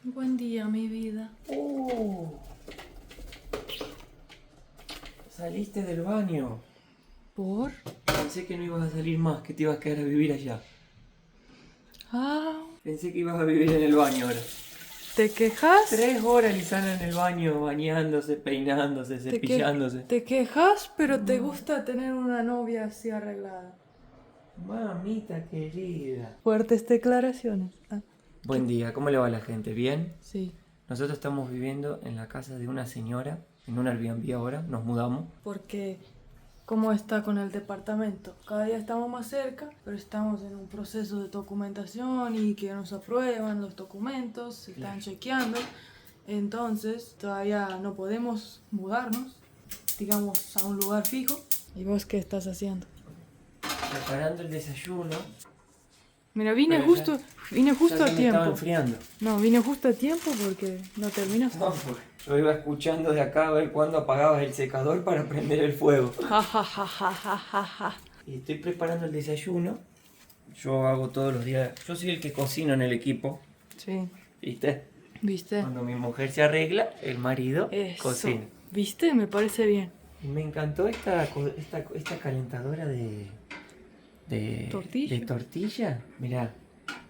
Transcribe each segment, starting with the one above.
Buen día, mi vida. Saliste del baño. ¿Por? Pensé que no ibas a salir más, que te ibas a quedar a vivir allá. Ah, Pensé que ibas a vivir en el baño ahora. ¿te quejas? 3 horas Lisana en el baño, bañándose, peinándose, cepillándose. Te quejas, pero te gusta tener una novia así arreglada. Mamita querida. Fuertes declaraciones. Ah, Buen día, ¿cómo le va a la gente? ¿Bien? sí. Nosotros estamos viviendo en la casa de una señora, en un Airbnb ahora, nos mudamos. Porque, ¿cómo está con el departamento? Cada día estamos más cerca, pero estamos en un proceso de documentación y que nos aprueban los documentos, se están chequeando. Entonces, todavía no podemos mudarnos, digamos, a un lugar fijo. ¿Y vos qué estás haciendo? Preparando el desayuno. Mira, vine Pero justo ya a me estaba tiempo. enfriando. No, vine justo a tiempo porque no terminas. No, porque yo iba escuchando de acá a ver cuándo apagabas el secador para prender el fuego. Ja, ja, ja, ja, ja, ja, ja. Y estoy preparando el desayuno. Yo hago todos los días. Yo soy el que cocino en el equipo. Sí, ¿Viste? ¿viste? Cuando mi mujer se arregla, el marido Eso. cocina. ¿Viste? Me parece bien. Y me encantó esta calentadora de ¿Tortilla? de tortilla. Mirá,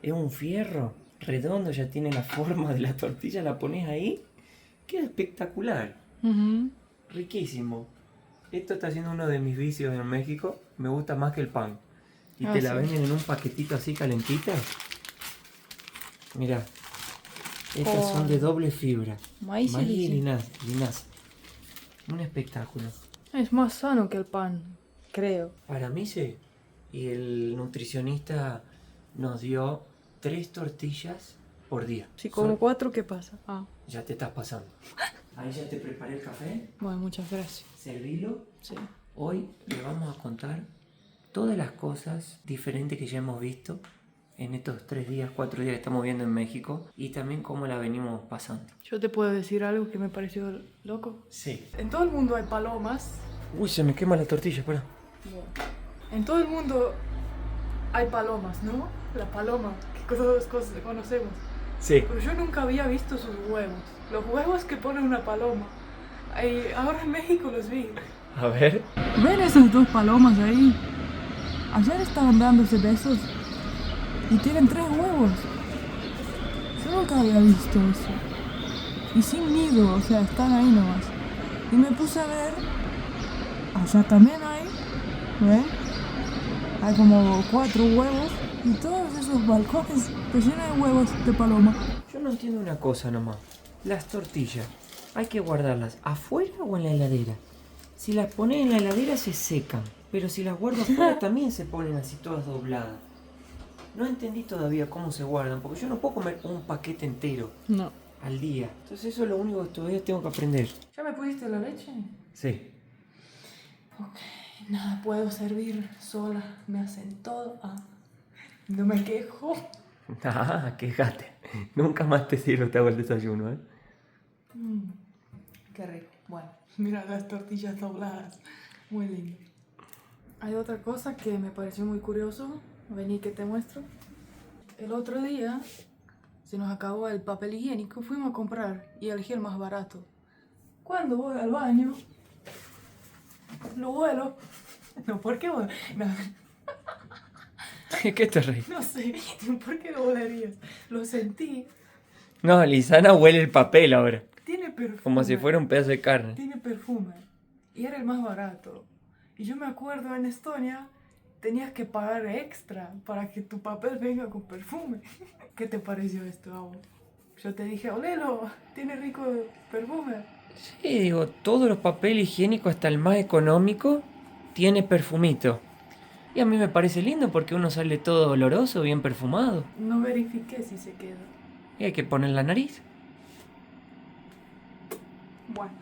es un fierro redondo, ya tiene la forma de la tortilla, la pones ahí. Queda espectacular. Ujú. Riquísimo. Esto está siendo uno de mis vicios en México. Me gusta más que el pan. Y Ah, te la sí. venden en un paquetito así calentita. Mirá. Estas son de doble fibra. Maíz y Maíz y linaza. linaza. Un espectáculo. Es más sano que el pan, creo. Para mí sí. Y el nutricionista nos dio 3 tortillas por día. Si como Son- 4, ¿qué pasa? Ah, Ya te estás pasando. Ahí ya te preparé el café. bueno, muchas gracias. Servilo. Sí. Hoy le vamos a contar todas las cosas diferentes que ya hemos visto en estos 3 días, 4 días que estamos viendo en México y también cómo la venimos pasando. Yo te puedo decir algo que me pareció loco. Sí. En todo el mundo hay palomas. Uy, se me quema la tortilla, espera. En todo el mundo hay palomas, ¿no? La paloma, que todos conocemos. Sí. Pero yo nunca había visto sus huevos. Los huevos que pone una paloma. Ahora en México los vi. A ver. ¿Ven esas 2 palomas ahí? Ayer estaban dándose besos y tienen 3 huevos. Yo nunca había visto eso. Y sin nido, o sea, están ahí nomás. Y me puse a ver. Allá también hay. ¿Ven? Hay como 4 huevos y todos esos balcones se llenan de huevos de paloma. Yo no entiendo una cosa nomás. Las tortillas, ¿hay que guardarlas afuera o en la heladera? Si las pones en la heladera se secan, pero si las guardo afuera también se ponen así todas dobladas. No entendí todavía cómo se guardan, porque yo no puedo comer un paquete entero No. al día. Entonces eso es lo único que todavía tengo que aprender. ¿Ya me pusiste la leche? Sí. Ok, nada puedo servir sola, me hacen todo. No me quejo. Ah, quejate. Nunca más te sirvo, te hago el desayuno, ¿eh? Qué rico. Bueno, mira las tortillas dobladas. Muy lindo. Hay otra cosa que me pareció muy curioso. Vení que te muestro. El otro día se nos acabó el papel higiénico. Fuimos a comprar y elegí el más barato. Cuando voy al baño, lo huelo. No, ¿por qué? No, ¿Qué te reís? no sé, ¿por qué lo olerías? Lo sentí. No, Lisana huele el papel ahora. Tiene perfume. Como si fuera un pedazo de carne. Tiene perfume. Y era el más barato. Y yo me acuerdo en Estonia tenías que pagar extra para que tu papel venga con perfume. ¿Qué te pareció esto a vos? Yo te dije, olelo, tiene rico perfume. Sí, digo, todos los papel higiénico, hasta el más económico, tiene perfumito. Y a mí me parece lindo porque uno sale todo oloroso, bien perfumado. No verifiqué si se queda. Y hay que poner la nariz. Bueno.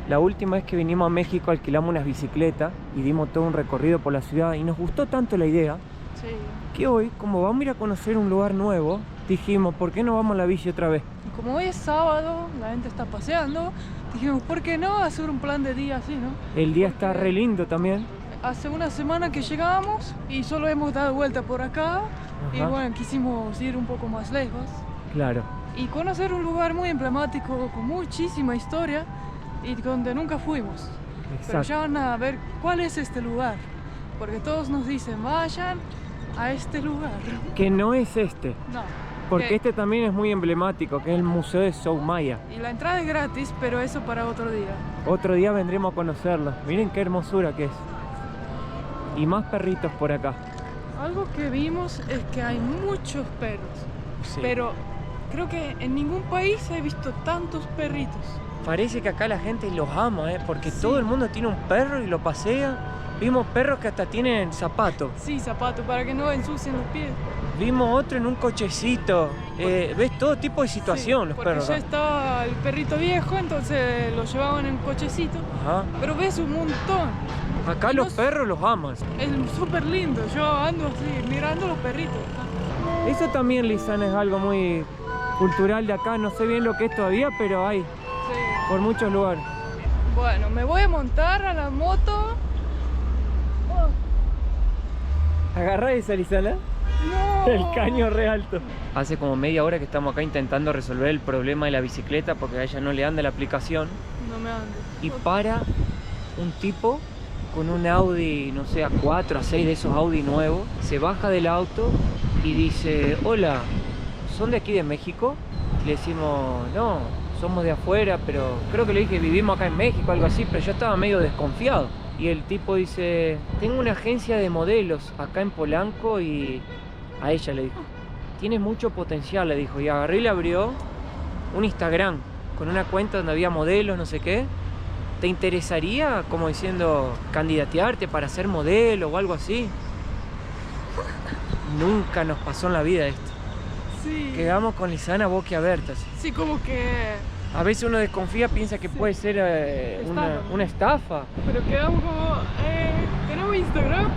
La última vez que vinimos a México alquilamos unas bicicletas y dimos todo un recorrido por la ciudad y nos gustó tanto la idea Sí. que hoy, como vamos a ir a conocer un lugar nuevo, dijimos, ¿por qué no vamos a la bici otra vez? Y como hoy es sábado, la gente está paseando, dijimos, ¿por qué no hacer un plan de día así, no? El día está re lindo también. Hace una semana que llegamos y solo hemos dado vuelta por acá. Y Ajá. bueno, quisimos ir un poco más lejos. Claro. y conocer un lugar muy emblemático con muchísima historia y donde nunca fuimos. Pero ya van a ver cuál es este lugar, porque todos nos dicen vayan a este lugar. Que no es este. No. Porque este también es muy emblemático, que es el Museo de Soumaya. Y la entrada es gratis, pero eso para otro día. Otro día vendremos a conocerlo. Miren qué hermosura que es. Y más perritos por acá. Algo que vimos es que hay muchos perros. Sí. Pero creo que en ningún país he visto tantos perritos. Parece que acá la gente los ama, porque Sí. todo el mundo tiene un perro y lo pasea. Vimos perros que hasta tienen zapatos. Sí, zapatos, para que no ensucien los pies. Vimos otro en un cochecito. Ves todo tipo de situación, Sí, los porque perros. ya acá. estaba el perrito viejo, entonces lo llevaban en un cochecito. Ajá. Pero ves un montón. Acá Y los nos- perros los aman. Es súper lindo. Yo ando así, mirando los perritos. Eso también, Lisana, es algo muy cultural de acá. No sé bien lo que es todavía, pero hay Sí. por muchos lugares. Bueno, me voy a montar a la moto. ¿Agarrá esa, Lisana? No. El caño re alto. Hace como media hora que estamos acá intentando resolver el problema de la bicicleta porque a ella no le anda la aplicación. No me ando. Y para un tipo con un Audi, no sé, A4, A6 de esos Audi nuevos. Se baja del auto y dice: hola, ¿son de aquí de México? Y le decimos: no, somos de afuera, pero creo que le dije vivimos acá en México, algo así, pero yo estaba medio desconfiado. Y el tipo dice: tengo una agencia de modelos acá en Polanco. Y a ella le dijo: tienes mucho potencial, le dijo. Y agarró y le abrió un Instagram con una cuenta donde había modelos, no sé qué. ¿Te interesaría, como diciendo, candidatearte para ser modelo o algo así? Nunca nos pasó en la vida esto. Sí. Quedamos con Lisana boquiabiertas. Sí, como que. A veces uno desconfía, piensa que Sí. puede ser Estafa. una estafa. Pero quedamos como. ¿Tenemos Instagram?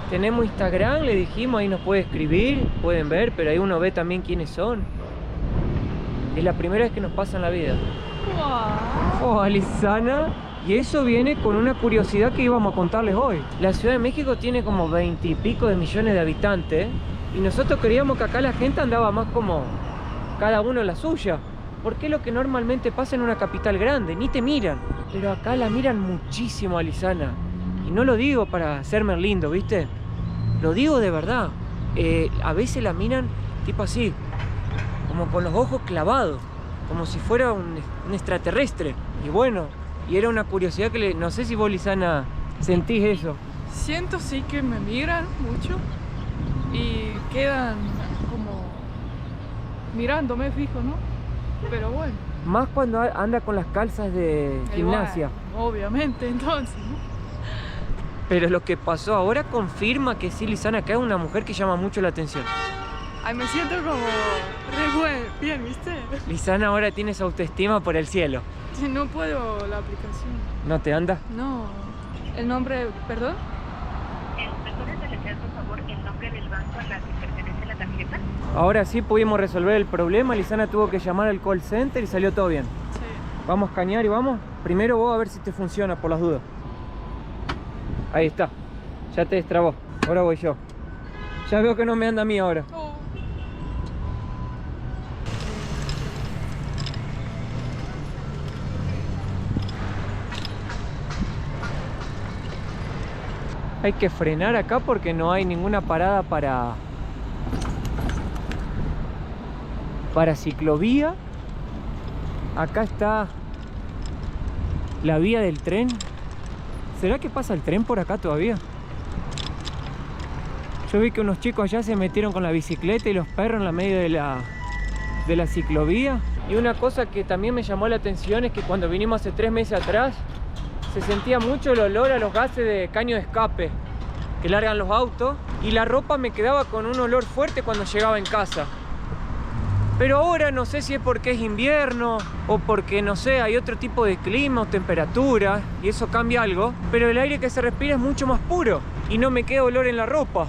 Tenemos Instagram, le dijimos, ahí nos puede escribir, pueden ver, pero ahí uno ve también quiénes son. Es la primera vez que nos pasa en la vida. Wow. Oh, Lisana. Y eso viene con una curiosidad que íbamos a contarles hoy. La Ciudad de México tiene como 20 y pico de millones de habitantes. Y nosotros creíamos que acá la gente andaba más como cada uno la suya. Porque es lo que normalmente pasa en una capital grande, ni te miran. Pero acá la miran muchísimo a Lisana. Y no lo digo para hacerme lindo, ¿viste? Lo digo de verdad. A veces la miran tipo así, como con los ojos clavados, como si fuera un extraterrestre. Y bueno, y era una curiosidad que no sé si vos, Lisana, sentís eso. Siento sí que me miran mucho y quedan como mirándome fijo, ¿no? Pero bueno. Más cuando anda con las calzas de gimnasia. Bueno, obviamente, entonces, ¿no? Pero lo que pasó ahora confirma que sí, Lisana, acá es una mujer que llama mucho la atención. Ay, me siento como bien, ¿viste? Lisana ahora tiene esa autoestima por el cielo. Si no puedo la aplicación. ¿No te anda? No. El nombre, perdón. ¿Me puedes deletrear, por favor, el nombre del banco al que pertenece la tarjeta? Ahora sí pudimos resolver el problema. Lisana tuvo que llamar al call center y salió todo bien. Sí. Vamos a escanear y vamos. Primero vos a ver si te funciona por las dudas. Ahí está. Ya te destrabó. Ahora voy yo. Ya veo que no me anda a mí ahora. Oh. Hay que frenar acá porque no hay ninguna parada para ciclovía. Acá está la vía del tren. ¿Será que pasa el tren por acá todavía? Yo vi que unos chicos allá se metieron con la bicicleta y los perros en la medio de la ciclovía. Y una cosa que también me llamó la atención es que cuando vinimos hace 3 meses atrás se sentía mucho el olor a los gases de caño de escape que largan los autos, y la ropa me quedaba con un olor fuerte cuando llegaba en casa. Pero ahora no sé si es porque es invierno o porque, no sé, hay otro tipo de clima o temperatura y eso cambia algo, pero el aire que se respira es mucho más puro y no me queda olor en la ropa.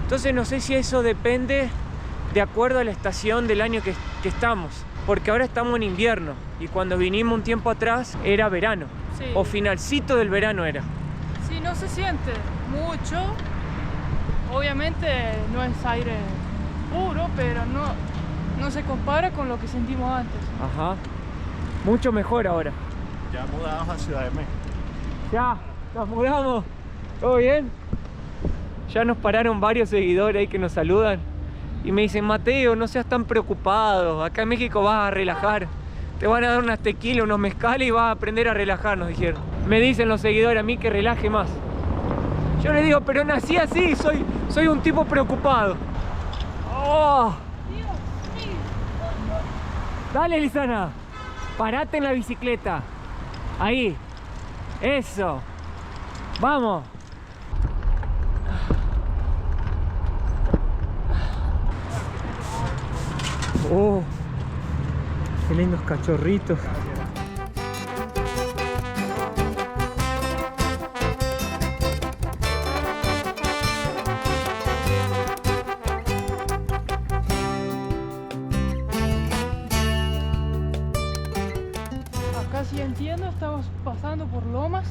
Entonces no sé si eso depende de acuerdo a la estación del año que estamos, porque ahora estamos en invierno y cuando vinimos un tiempo atrás era verano. Sí. O finalcito del verano era. Sí, no se siente mucho. Obviamente no es aire puro, pero no no se compara con lo que sentimos antes. Ajá. Mucho mejor ahora. Ya mudados a Ciudad de México. Ya, nos mudamos. ¿Todo bien? Ya nos pararon varios seguidores ahí que nos saludan. Y me dicen, Mateo, no seas tan preocupado. Acá en México vas a relajar. Te van a dar unas tequilas, unos mezcales y vas a aprender a relajar, nos dijeron. Me dicen los seguidores a mí que relaje más. Yo les digo, pero nací así, soy un tipo preocupado. Oh. Dale, Lizana. Parate en la bicicleta. Ahí. Eso. Vamos. Oh. Qué lindos cachorritos. Acá, si entiendo, estamos pasando por Lomas.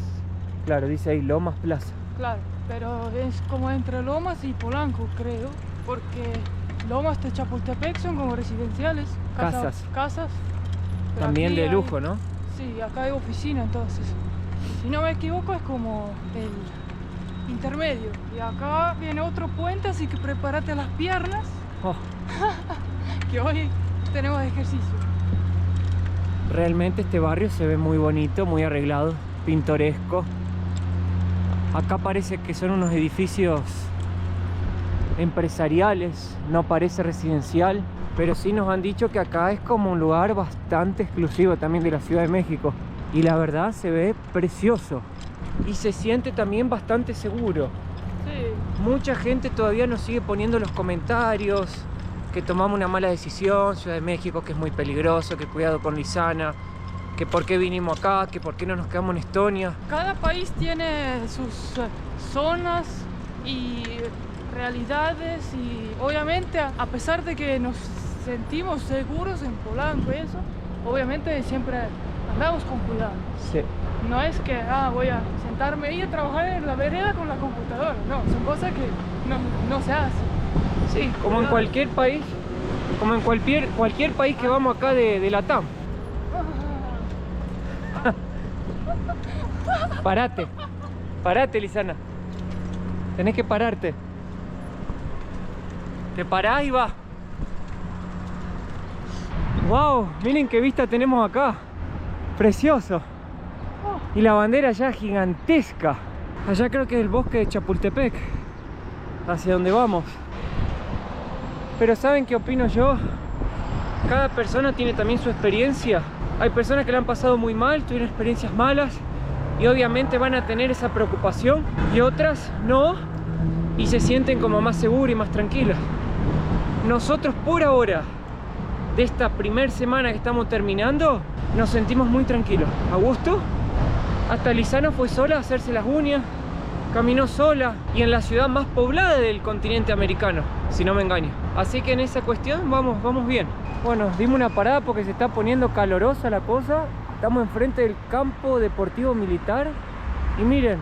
Claro, dice ahí Lomas Plaza. Claro, pero es como entre Lomas y Polanco, creo, porque Lomas de Chapultepec son como residenciales, casas. Pero También aquí de hay- lujo, ¿no? Sí, acá hay oficina, entonces. Si no me equivoco, es como el intermedio. Y acá viene otro puente, así que prepárate las piernas, Oh, que hoy tenemos ejercicio. realmente este barrio se ve muy bonito, muy arreglado, pintoresco. Acá parece que son unos edificios empresariales, no parece residencial, pero sí nos han dicho que acá es como un lugar bastante exclusivo también de la Ciudad de México. Y la verdad se ve precioso y se siente también bastante seguro. Sí, Mucha gente todavía nos sigue poniendo los comentarios que tomamos una mala decisión, Ciudad de México, que es muy peligroso, que cuidado con Lizana, que por qué vinimos acá, que por qué no nos quedamos en Estonia. cada país tiene sus zonas y realidades, y obviamente a pesar de que nos sentimos seguros en Polanco y eso, obviamente siempre andamos con cuidado. Sí. No es que voy a sentarme ahí a trabajar en la vereda con la computadora, no, son cosas que no se hacen. Sí, como en cualquier país, como en cualquier país que vamos acá de Latam. Parate, Lizana. Tenés que pararte. Te parás y va. Wow, miren qué vista tenemos acá. Precioso. Y la bandera ya gigantesca. Allá creo que es el bosque de Chapultepec, hacia donde vamos. Pero ¿saben qué opino yo? Cada persona tiene también su experiencia. Hay personas que la han pasado muy mal, tuvieron experiencias malas y obviamente van a tener esa preocupación, y otras no, y se sienten como más seguras y más tranquilas. Nosotros por ahora, de esta primera semana que estamos terminando, nos sentimos muy tranquilos, a gusto. Hasta Lizana fue sola a hacerse las uñas, caminó sola y en la ciudad más poblada del continente americano, si no me engaño. Así que en esa cuestión vamos bien. Bueno, dimos una parada porque se está poniendo calorosa la cosa. Estamos enfrente del campo deportivo militar y miren,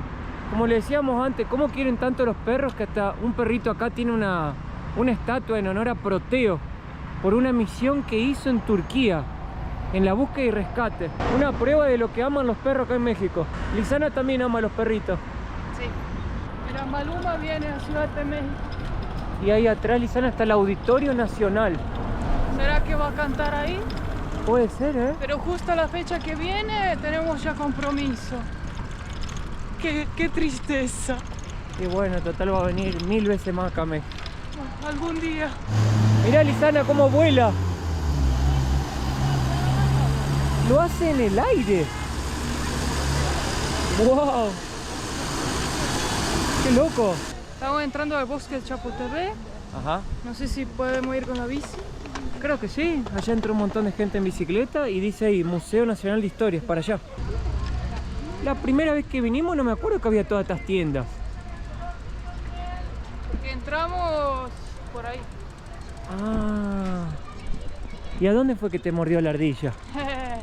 como les decíamos antes, cómo quieren tanto los perros que hasta un perrito acá tiene una estatua en honor a Proteo por una misión que hizo en Turquía en la búsqueda y rescate. Una prueba de lo que aman los perros acá en México. Lizana también ama a los perritos. Sí. Mira, Maluma viene a Ciudad de México. Y ahí atrás, Lizana, está el Auditorio Nacional. ¿Será que va a cantar ahí? Puede ser, ¿eh? Pero justo a la fecha que viene tenemos ya compromiso. Qué tristeza. Y bueno, total va a venir 1000 veces más acá a México. Algún día. Mirá, Lizana, cómo vuela. Lo hace en el aire. ¡Wow! ¡Qué loco! Estamos entrando al bosque de Chapultepec. Ajá. No sé si podemos ir con la bici. Creo que sí. Allá entró un montón de gente en bicicleta y dice ahí Museo Nacional de Historia, para allá. La primera vez que vinimos no me acuerdo que había todas estas tiendas. Porque entramos por ahí. Ah. ¿Y a dónde fue que te mordió la ardilla?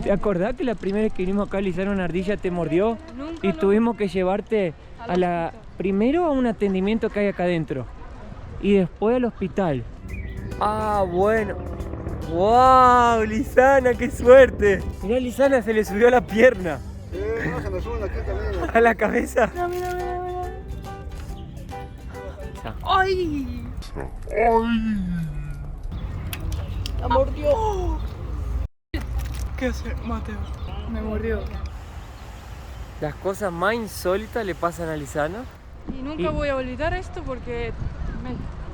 ¿Te acordás que la primera vez que vinimos acá a Lizana una ardilla te mordió? Nunca Y lo- tuvimos que llevarte Al hospital. primero a un atendimiento que hay acá adentro y después al hospital. Ah, bueno. ¡Wow! Lisana, qué suerte. Mirá, Lisana se le subió a la pierna. No, se me suben aquí también. A la cabeza. Mira, mira, mira, mira. Ya. ¡Ay! ¡La mordió! ¿Qué hace, Mateo? Me mordió. Las cosas más insólitas le pasan a Lisana. Y nunca voy a olvidar esto porque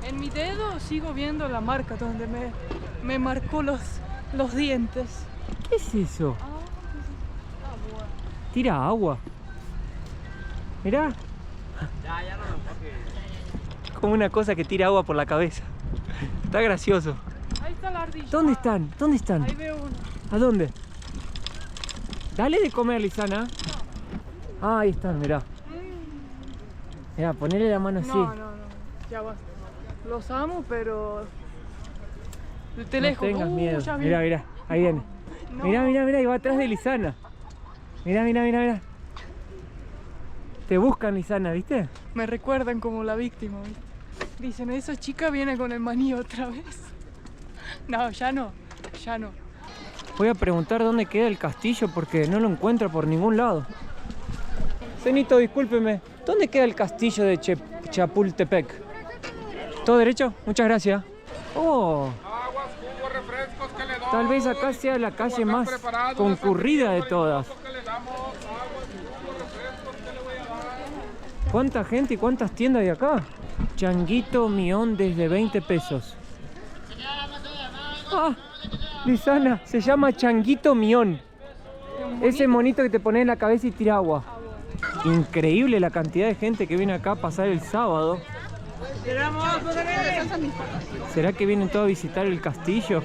en mi dedo sigo viendo la marca donde me marcó los dientes. ¿Qué es eso? Agua. Tira agua. Mirá. Como una cosa que tira agua por la cabeza. Está gracioso. Ahí está la ardilla. ¿Dónde están? ¿Dónde están? Ahí veo uno. ¿A dónde? Dale de comer, Lisana. Ah, ahí están, mirá. Mirá, ponele la mano así. No, ya basta. Los amo, pero te No lejos. tengas miedo. Ya vi. Mirá, mirá, ahí viene. No. Mirá, mirá, mirá, y va atrás de Lisana. Mirá, mirá, mirá, mirá. Te buscan, Lisana, ¿viste? Me recuerdan como la víctima, ¿viste? Dicen, esa chica viene con el maní otra vez. No, ya no, ya no. Voy a preguntar dónde queda el castillo porque no lo encuentro por ningún lado. Cenito, discúlpeme. ¿Dónde queda el castillo de Chapultepec? ¿Todo derecho? Muchas gracias. Oh. Tal vez acá sea la calle más concurrida de todas. ¿Cuánta gente y cuántas tiendas hay acá? Changuito Mión desde 20 pesos. Ah, Lisana, se llama Changuito Mión. Ese monito que te pones en la cabeza y tira agua. Increíble la cantidad de gente que viene acá a pasar el sábado. ¿Será que vienen todos a visitar el castillo?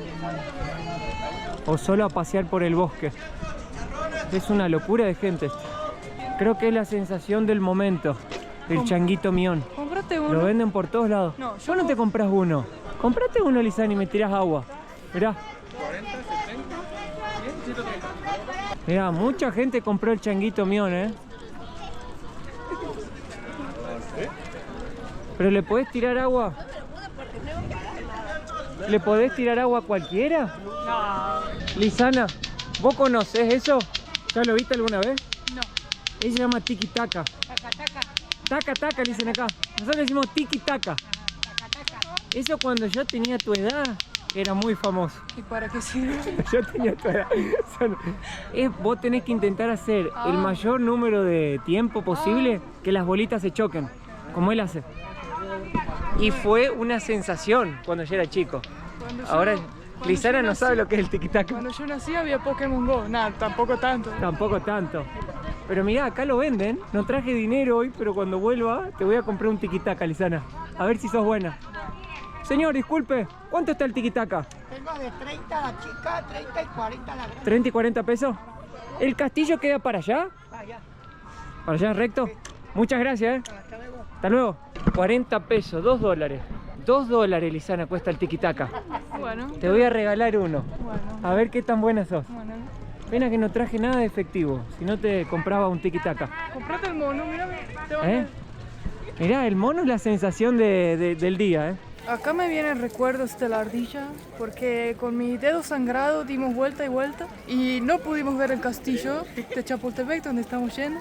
¿O solo a pasear por el bosque? Es una locura de gente. Creo que es la sensación del momento. El Changuito Mión. Cómprate uno. Lo venden por todos lados. No, yo ¿Vos no te compras uno? Comprate uno, Lisana, y me tirás agua. Mirá. Mirá, mucha gente compró el Changuito Mión, ¿eh? ¿Pero le podés tirar agua? ¿Le podés tirar agua a cualquiera? No. Lisana, ¿vos conocés eso? ¿Ya lo viste alguna vez? No. Ella se llama tiki taka. Taca taca, le dicen acá. Nosotros decimos tiki taka. Eso cuando yo tenía tu edad era muy famoso. ¿Y para qué sirve? Yo tenía tu edad. Vos tenés que intentar hacer el mayor número de tiempo posible que las bolitas se choquen, como él hace. Y fue una sensación cuando yo era chico. Ahora Lisana no sabe lo que es el tiki-taka. Cuando yo nací había Pokémon Go. Nada, tampoco tanto. Tampoco tanto. Pero mirá, acá lo venden. No traje dinero hoy, pero cuando vuelva te voy a comprar un tiki-taka, Lisana. A ver si sos buena. Señor, disculpe, ¿cuánto está el tiki-taka? Tengo de 30 la chica, 30 y 40 la grande. 30 y 40 pesos. ¿El castillo queda para allá? Allá. ¿Para allá recto? Muchas gracias, Hasta luego. Hasta luego. 40 pesos, 2 dólares. 2 dólares, Lisana, cuesta el tiki-taka. Bueno. Te voy a regalar uno. Bueno. A ver qué tan buena sos. Bueno. Pena que no traje nada de efectivo. Si no te compraba un tiki-taka. Comprate el mono, mira. Mirá, el mono es la sensación del día, ¿eh? Acá me vienen recuerdos de la ardilla, porque con mi dedo sangrado dimos vuelta y vuelta y no pudimos ver el castillo de Chapultepec donde estamos yendo,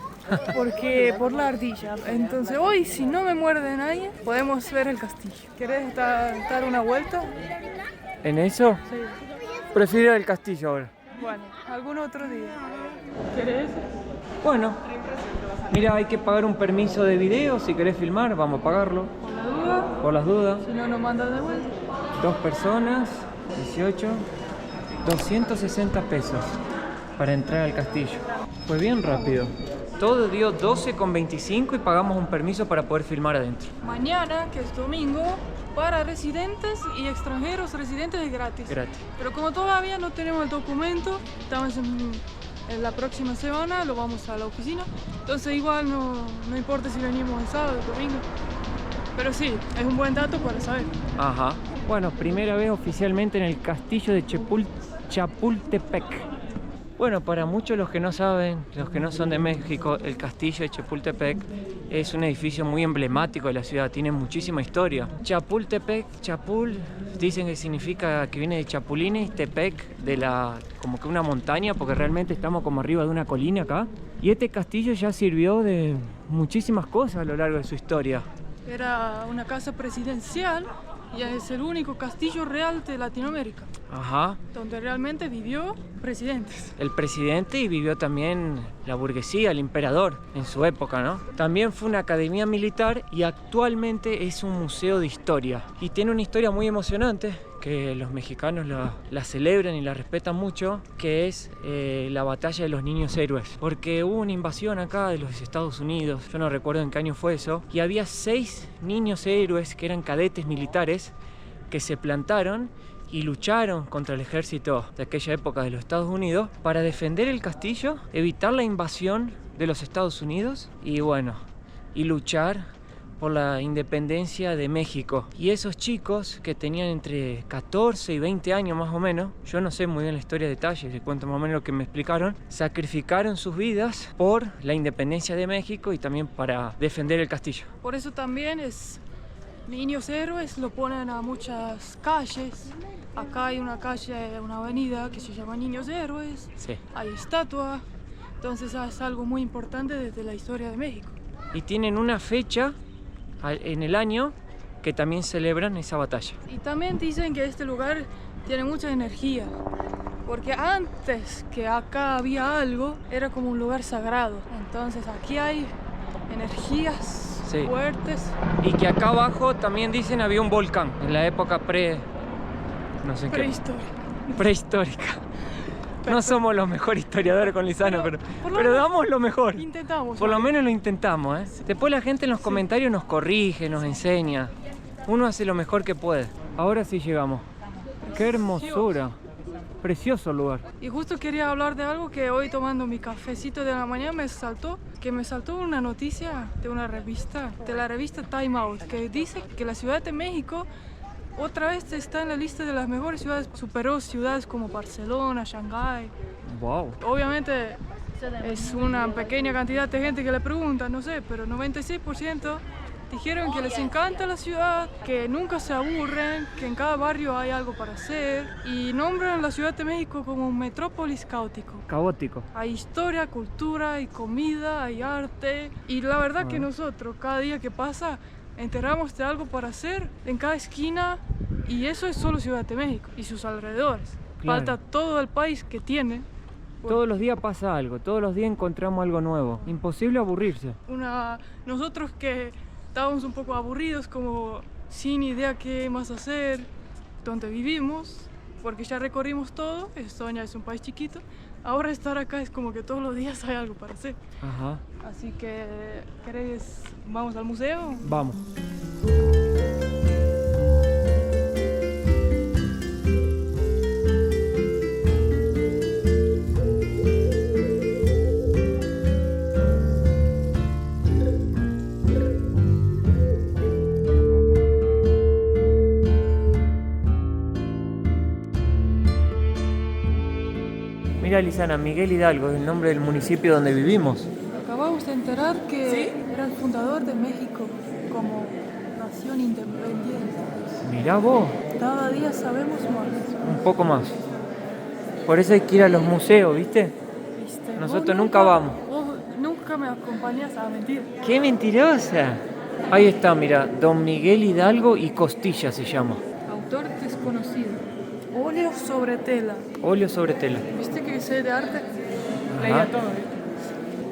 porque por la ardilla. Entonces hoy, si no me muerde nadie, podemos ver el castillo. ¿Querés dar una vuelta? ¿En eso? Sí. Prefiero el castillo ahora. Bueno, algún otro día. ¿Querés? Bueno, mira, hay que pagar un permiso de video. Si querés filmar, vamos a pagarlo. ¿Por la duda? Por las dudas. Si no, nos mandas de vuelta. 2 personas, 18, 260 pesos para entrar al castillo. Fue bien rápido. Todo dio 12,25 y pagamos un permiso para poder filmar adentro. Mañana, que es domingo, para residentes y extranjeros residentes es gratis. Gratis. Pero como todavía no tenemos el documento, estamos en la próxima semana, lo vamos a la oficina. Entonces igual no importa si venimos el sábado o el domingo. Pero sí, es un buen dato para saber. Ajá. Bueno, primera vez oficialmente en el castillo de Chapultepec. Bueno, para muchos los que no saben, los que no son de México, el castillo de Chapultepec es un edificio muy emblemático de la ciudad, tiene muchísima historia. Chapultepec, Chapul, dicen que significa que viene de Chapulines, Tepec, como que una montaña, porque realmente estamos como arriba de una colina acá. Y este castillo ya sirvió de muchísimas cosas a lo largo de su historia. Era una casa presidencial y es el único castillo real de Latinoamérica. Ajá. Donde realmente vivió presidentes. El presidente y vivió también la burguesía, el emperador en su época, ¿no? También fue una academia militar y actualmente es un museo de historia. Y tiene una historia muy emocionante que los mexicanos la celebran y la respetan mucho, que es la batalla de los niños héroes. Porque hubo una invasión acá de los Estados Unidos, yo no recuerdo en qué año fue eso, y había 6 niños héroes que eran cadetes militares que se plantaron y lucharon contra el ejército de aquella época de los Estados Unidos para defender el castillo, evitar la invasión de los Estados Unidos y luchar por la independencia de México. Y esos chicos que tenían entre 14 y 20 años más o menos, yo no sé muy bien la historia de detalles, les cuento más o menos lo que me explicaron, sacrificaron sus vidas por la independencia de México y también para defender el castillo. Por eso también es niños héroes, lo ponen a muchas calles. Acá hay una calle, una avenida que se llama Niños Héroes. Sí. Hay estatua. Entonces es algo muy importante desde la historia de México. Y tienen una fecha en el año que también celebran esa batalla. Y también dicen que este lugar tiene mucha energía. Porque antes que acá había algo, era como un lugar sagrado. Entonces aquí hay energías fuertes. Y que acá abajo también dicen había un volcán en la época prehistórica. No somos los mejores historiadores con Lizano, pero damos lo mejor. Intentamos. Por lo menos lo intentamos, ¿eh? Después la gente en los comentarios nos corrige, nos enseña. Uno hace lo mejor que puede. Ahora sí llegamos. ¡Qué hermosura! Precioso lugar. Y justo quería hablar de algo que hoy tomando mi cafecito de la mañana me saltó una noticia de una revista, de la revista Time Out, que dice que la Ciudad de México otra vez está en la lista de las mejores ciudades, superó ciudades como Barcelona, Shanghái. Wow. Obviamente es una pequeña cantidad de gente que le pregunta, no sé, pero 96% dijeron que les encanta la ciudad, que nunca se aburren, que en cada barrio hay algo para hacer y nombran la Ciudad de México como un metrópolis caótico. Hay historia, cultura, hay comida, hay arte y la verdad que nosotros cada día que pasa enteramos de algo para hacer en cada esquina y eso es solo Ciudad de México y sus alrededores. Claro. Falta todo el país que tiene. Todos los días pasa algo, todos los días encontramos algo nuevo. Imposible aburrirse. Nosotros que estábamos un poco aburridos, como sin idea qué más hacer, donde vivimos, porque ya recorrimos todo, Estonia es un país chiquito, ahora estar acá es como que todos los días hay algo para hacer. Ajá. Así que, ¿queréis? ¿Vamos al museo? Vamos. Mira, Lizana, Miguel Hidalgo es el nombre del municipio donde vivimos. Acabamos de enterar que era el fundador de México como nación independiente. Mirá vos. Cada día sabemos más. Un poco más. Por eso hay que ir a los museos, ¿viste? Nosotros nunca vamos. Vos nunca me acompañás a mentir. ¡Qué mentirosa! Ahí está, mira, Don Miguel Hidalgo y Costilla se llama. Autor desconocido. Óleo sobre tela. Óleo sobre tela. ¿Viste que sé de arte? Ajá. Leía todo.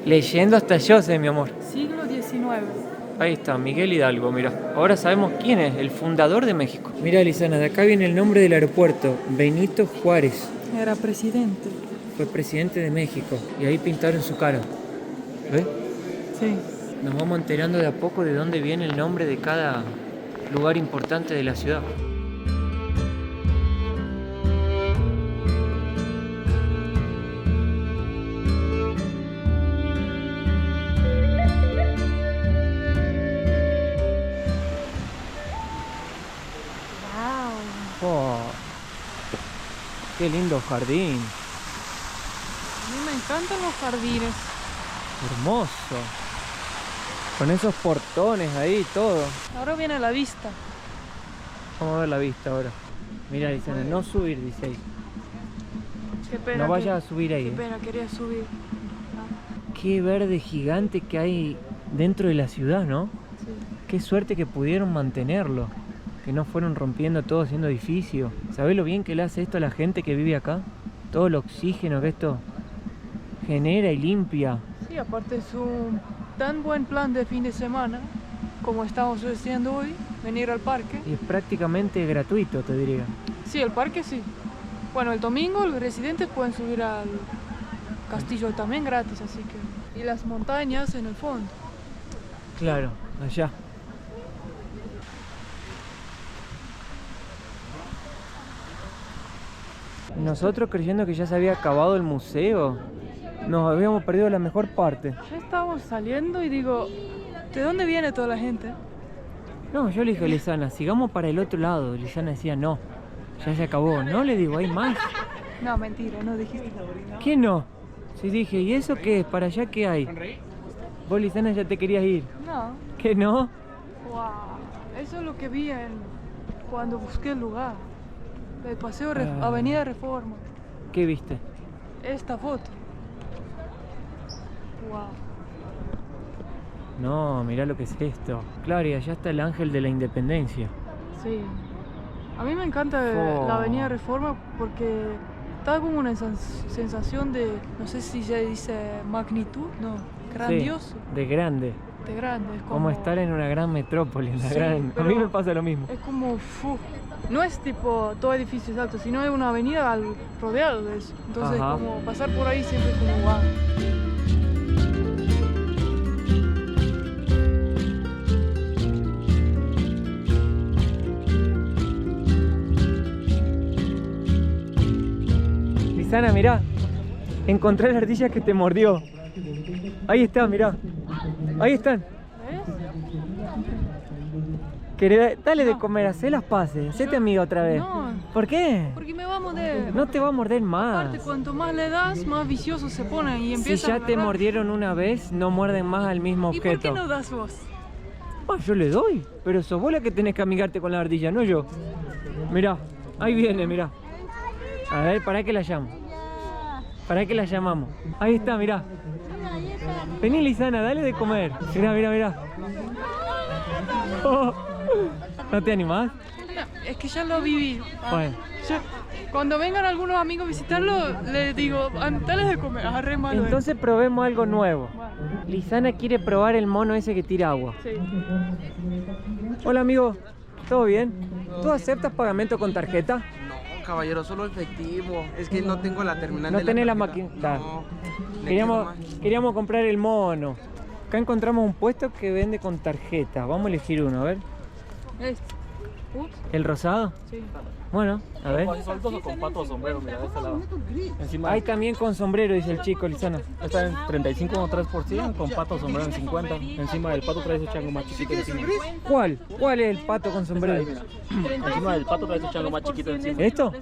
Leyendo hasta yo sé, mi amor. Siglo XIX. Ahí está, Miguel Hidalgo, mira. Ahora sabemos quién es, el fundador de México. Mira, Lizana, de acá viene el nombre del aeropuerto, Benito Juárez. Era presidente. Fue presidente de México y ahí pintaron su cara. ¿Ves? Sí. Nos vamos enterando de a poco de dónde viene el nombre de cada lugar importante de la ciudad. ¡Qué lindo jardín! mí me encantan los jardines. Hermoso. Con esos portones ahí y todo. Ahora viene la vista. Vamos a ver la vista ahora. Mira, Lisana, no subir, dice ahí. Qué pena. No vayas a subir ahí. Qué pena, quería subir. Qué verde gigante que hay dentro de la ciudad, ¿no? Sí. Qué suerte que pudieron mantenerlo. Que no fueron rompiendo todo haciendo edificios. ¿Sabés lo bien que le hace esto a la gente que vive acá? Todo el oxígeno que esto genera y limpia. Sí, aparte es un tan buen plan de fin de semana, como estamos haciendo hoy, venir al parque. Y es prácticamente gratuito, te diría. Sí, el parque sí. Bueno, el domingo los residentes pueden subir al castillo también gratis, así que... Y las montañas en el fondo. Claro, allá. Nosotros creyendo que ya se había acabado el museo, nos habíamos perdido la mejor parte. Ya estábamos saliendo y digo, ¿de dónde viene toda la gente? No, yo le dije a Lisana, sigamos para el otro lado. Lisana decía, no, ya se acabó. No, le digo, hay más. No, mentira, no dijiste. ¿Qué no? Sí dije, ¿y eso qué es? ¿Para allá qué hay? Vos, Lisana, ya te querías ir. No. ¿Qué no? Wow, eso es lo que vi cuando busqué el lugar. El paseo Avenida Reforma. ¿Qué viste? Esta foto. Wow. No, mirá lo que es esto. Claro, y allá está el Ángel de la Independencia. Sí. A mí me encanta Oh. la Avenida Reforma porque da como una sensación de, no sé si se dice magnitud, no, grandioso, Sí, de grande. de grande. Es Como estar en una gran metrópoli. En la Sí, gran... A pero mí me pasa lo mismo. Es como, no es tipo todo edificios altos, sino es una avenida rodeada de eso. Entonces, Ajá. como pasar por ahí siempre es como wow. Lisana, mirá. Encontré la ardilla que te mordió. Ahí está, mirá. Ahí están. ¿Ves? Dale de No. comer, hacé las paces. Hacete amiga otra vez. No, ¿Por qué? porque me va a morder. No te va a morder más. Aparte, cuanto más le das, más vicioso se pone y Si empieza ya a te agarrar. mordieron una vez, no muerden más al mismo ¿Y por qué objeto. no das vos? Ah, yo le doy, pero sos vos la que tenés que amigarte con la ardilla, no yo. Mirá, ahí viene, mirá. A ver, ¿para qué la llamo? ¿Para qué la llamamos? Ahí está, mirá. Vení, Lisana, dale de comer. Mirá, mirá, mirá. Oh, ¿no te animás? No, es que ya lo viví. Bueno. Cuando vengan algunos amigos a visitarlo, les digo, dale de comer, agarré malo. Entonces probemos algo nuevo. Lisana quiere probar el mono ese que tira agua. Sí. Hola, amigo. ¿Todo bien? ¿Tú aceptas pagamento con tarjeta? No, caballero, solo efectivo. Es que no tengo la terminal No de tenés la tarjeta. máquina. No. Queríamos comprar el mono. Acá encontramos un puesto que vende con tarjeta. Vamos a elegir uno, a ver. Este. Ups, ¿El rosado? sí. Bueno, a ver. ¿Sueltos o con pato o sombrero? Mira, de este lado. Encima Hay también con sombrero, dice el chico, Lisana. está en 35,3%, con pato o sombrero en 50. Encima del pato trae su chango más chiquito encima. ¿Cuál? ¿Cuál es el pato con sombrero? Encima del pato trae su chango más chiquito encima. ¿Esto?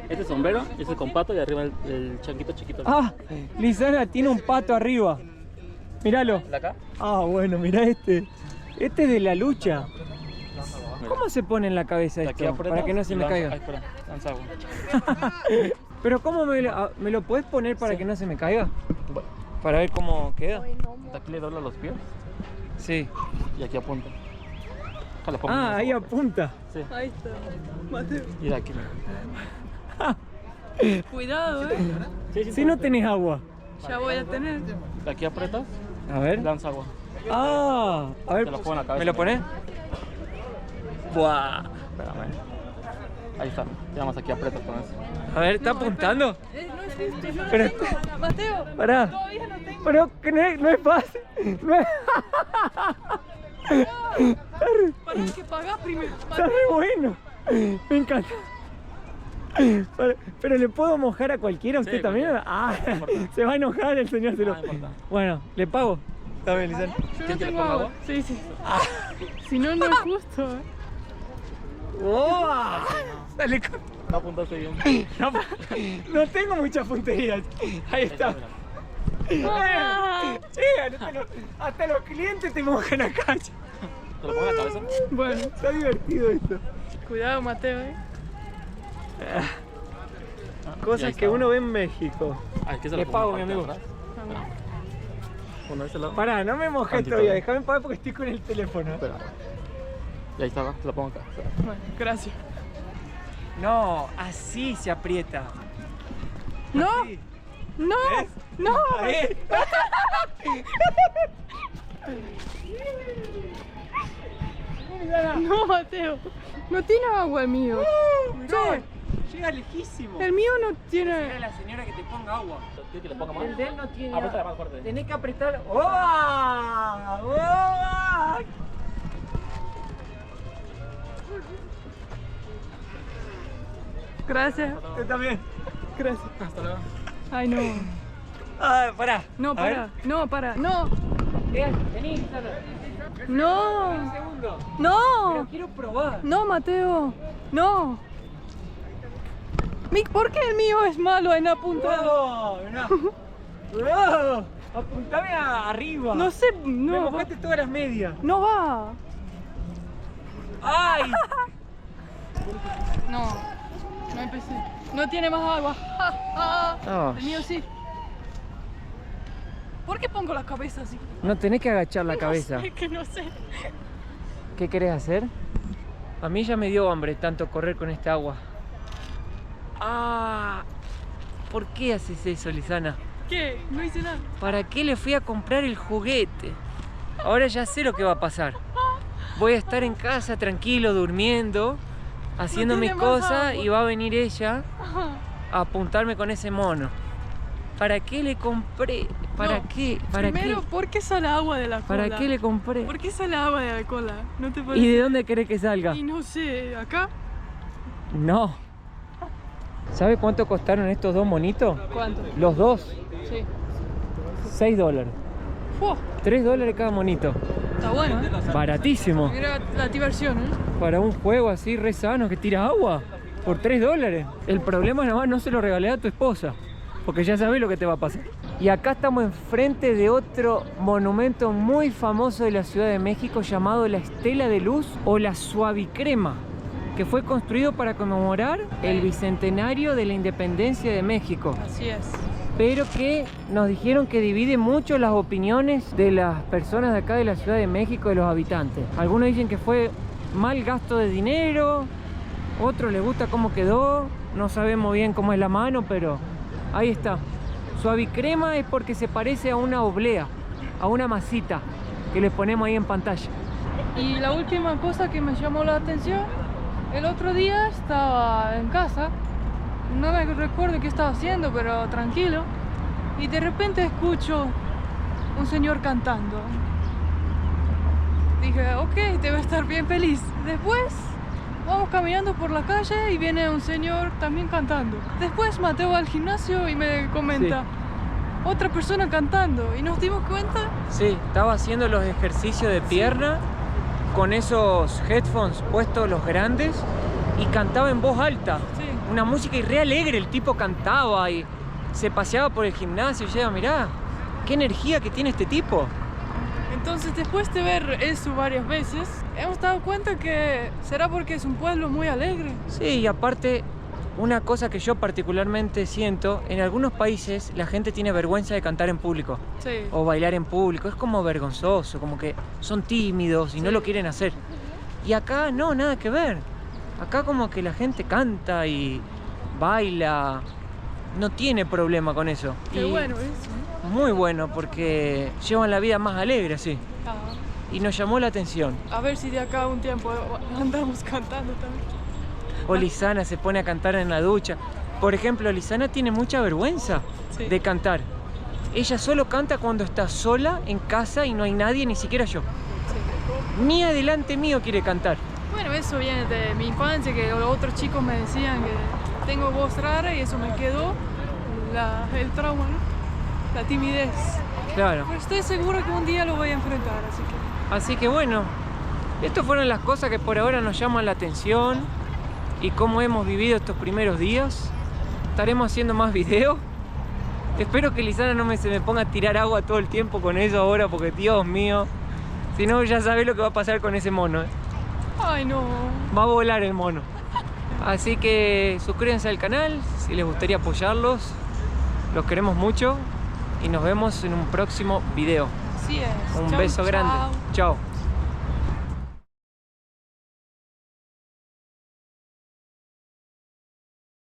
Este es sombrero, ese con pato y arriba el changuito chiquito. Ah, Lisana tiene un pato arriba. Míralo. ¿La acá? Ah, bueno, mirá este. Este es de la lucha. ¿Cómo se pone en la cabeza Aquí esto? apretas Para que no se y me lanza- caiga. Ay, espera, lanza agua. Pero ¿cómo me lo puedes poner para que no se me caiga? Para ver cómo queda. Aquí le dobla los pies Sí. y aquí apunta. Ojalá ponga Ah, más ahí agua. apunta. Sí. Ahí está. Mateo. Y de aquí. mira. Cuidado, Si no tenés agua. Ya voy a tener. De aquí apretas, A ver. lanza agua. Ah, a ver. Te lo pongo en la cabeza. ¿Me lo pones? Buah. Espérame. Ahí está. Ya más aquí apretas con eso. A ver, ¿está apuntando? No es justo, yo no Pero- tengo. Mateo, Pará. todavía no tengo. Pero que no es fácil. No es... Para que pagar primero. Está re bueno. Me encanta. Pero le puedo mojar a cualquiera, ¿usted Sí, también? cualquiera. Ah, No importa. se va a enojar el señor. No importa. Bueno, le pago. Está bien, Lisana. Yo no que le tengo ponga agua. agua? Sí, sí. Si no, no es justo. ¡Oh! Dale, No apuntaste bien. no tengo mucha puntería. Ahí está. Hasta los clientes te mojan acá. ¿Te lo pongo en la cabeza? Bueno, Está divertido esto. cuidado, Mateo, Cosas que uno ve en México. Ah, es que se Le lo pongo pago, en mi la amigo. parte de atrás. Uno de este lado. Pará, no me mojé Tantito, todavía. ¿eh? Déjame pagar porque estoy con el teléfono. Espera. Y ahí está, va, te lo pongo acá. Espera. Bueno, gracias. No, así se aprieta. ¡No! Así. ¡No! ¿Ves? ¡No! Ahí. No, Mateo. No tiene agua el mío. Mirá, llega lejísimo. El mío no Dile a tiene... la señora que te ponga agua. ¿Quieres que le ponga más? El de él no tiene Apretala agua. más fuerte. Tenés que apretar. ¡Oh! ¡Oh! Gracias. Yo también. Gracias. Hasta luego. Ay, no. Ah, pará. No, A para. ver. No, para. No. Vení, Sara. Un No. segundo. Pero No. quiero probar. No, Mateo. No. ¿Por qué el mío es malo en apuntar? ¡Oh! Mirá. ¡Oh! Apuntame arriba. No sé. Me No. mojaste todas las medias. No va. ¡Ay! No. No empecé. No tiene más agua. Oh. El mío sí. ¿Por qué pongo la cabeza así? No tenés que agachar la cabeza. No sé, que no sé. ¿Qué querés hacer? A mí ya me dio hambre tanto correr con esta agua. Ah, ¿por qué haces eso, Lisana? ¿Qué? No hice nada. ¿Para qué le fui a comprar el juguete? Ahora ya sé lo que va a pasar. Voy a estar en casa tranquilo, durmiendo, haciendo tiene mis más cosas agua. y va a venir ella a apuntarme con ese mono. ¿Para qué le compré? ¿Para No. qué? ¿Para Primero, qué? ¿por qué sale agua de la cola? ¿Para qué le compré? ¿Por qué sale agua de la cola? ¿No te parece? ¿Y de dónde querés que salga? Y no sé, ¿acá? No. ¿Sabe cuánto costaron estos dos monitos? ¿Cuánto? Los dos, Sí. $6. ¡Fua! $3 cada monito. Está bueno, ¿eh? Baratísimo. Mira la diversión, ¿eh? Para un juego así re sano que tira agua por $3. El problema nada más no se lo regalé a tu esposa, porque ya sabes lo que te va a pasar. Y acá estamos enfrente de otro monumento muy famoso de la Ciudad de México llamado la Estela de Luz o la Suavicrema, que fue construido para conmemorar el bicentenario de la independencia de México, Así es. pero que nos dijeron que divide mucho las opiniones de las personas de acá de la Ciudad de México, de los habitantes. Algunos dicen que fue mal gasto de dinero, otros les gusta cómo quedó, no sabemos bien cómo es la mano, pero ahí está. Suavicrema es porque se parece a una oblea, a una masita que les ponemos ahí en pantalla. Y la última cosa que me llamó la atención, el otro día estaba en casa, no me recuerdo qué estaba haciendo, pero tranquilo, y de repente escucho un señor cantando. Dije, ok, debe estar bien feliz. Después vamos caminando por la calle y viene un señor también cantando. Después Mateo va al gimnasio y me comenta, otra persona cantando, y nos dimos cuenta. Sí, estaba haciendo los ejercicios de pierna con esos headphones puestos, los grandes, y cantaba en voz alta. Sí. Una música y re alegre, el tipo cantaba y se paseaba por el gimnasio y llega, mirá, qué energía que tiene este tipo. Entonces, después de ver eso varias veces, hemos dado cuenta que será porque es un pueblo muy alegre. Sí, y aparte, una cosa que yo particularmente siento, en algunos países la gente tiene vergüenza de cantar en público Sí. o bailar en público, es como vergonzoso, como que son tímidos y no lo quieren hacer. Y acá no, nada que ver. Acá como que la gente canta y baila, no tiene problema con eso. Qué Y bueno eso. muy bueno porque llevan la vida más alegre, sí. Ah, Y nos llamó la atención. a ver si de acá a un tiempo andamos cantando también. O Lisana se pone a cantar en la ducha. Por ejemplo, Lisana tiene mucha vergüenza Sí. de cantar. Ella solo canta cuando está sola en casa y no hay nadie, ni siquiera yo. Sí. Ni adelante mío quiere cantar. Bueno, eso viene de mi infancia, que otros chicos me decían que tengo voz rara y eso me quedó el trauma, ¿no? La timidez. Claro. Pero estoy seguro que un día lo voy a enfrentar, así que... Así que bueno, Estas fueron las cosas que por ahora nos llaman la atención y cómo hemos vivido estos primeros días. Estaremos haciendo más videos. Espero que Lisana no se me ponga a tirar agua todo el tiempo con eso ahora, porque Dios mío, si no ya sabés lo que va a pasar con ese mono, ¿eh? Ay, no. Va a volar el mono. Así que suscríbanse al canal si les gustaría apoyarlos. Los queremos mucho y nos vemos en un próximo video. Así es. Un Chau, beso grande. chau. Chao.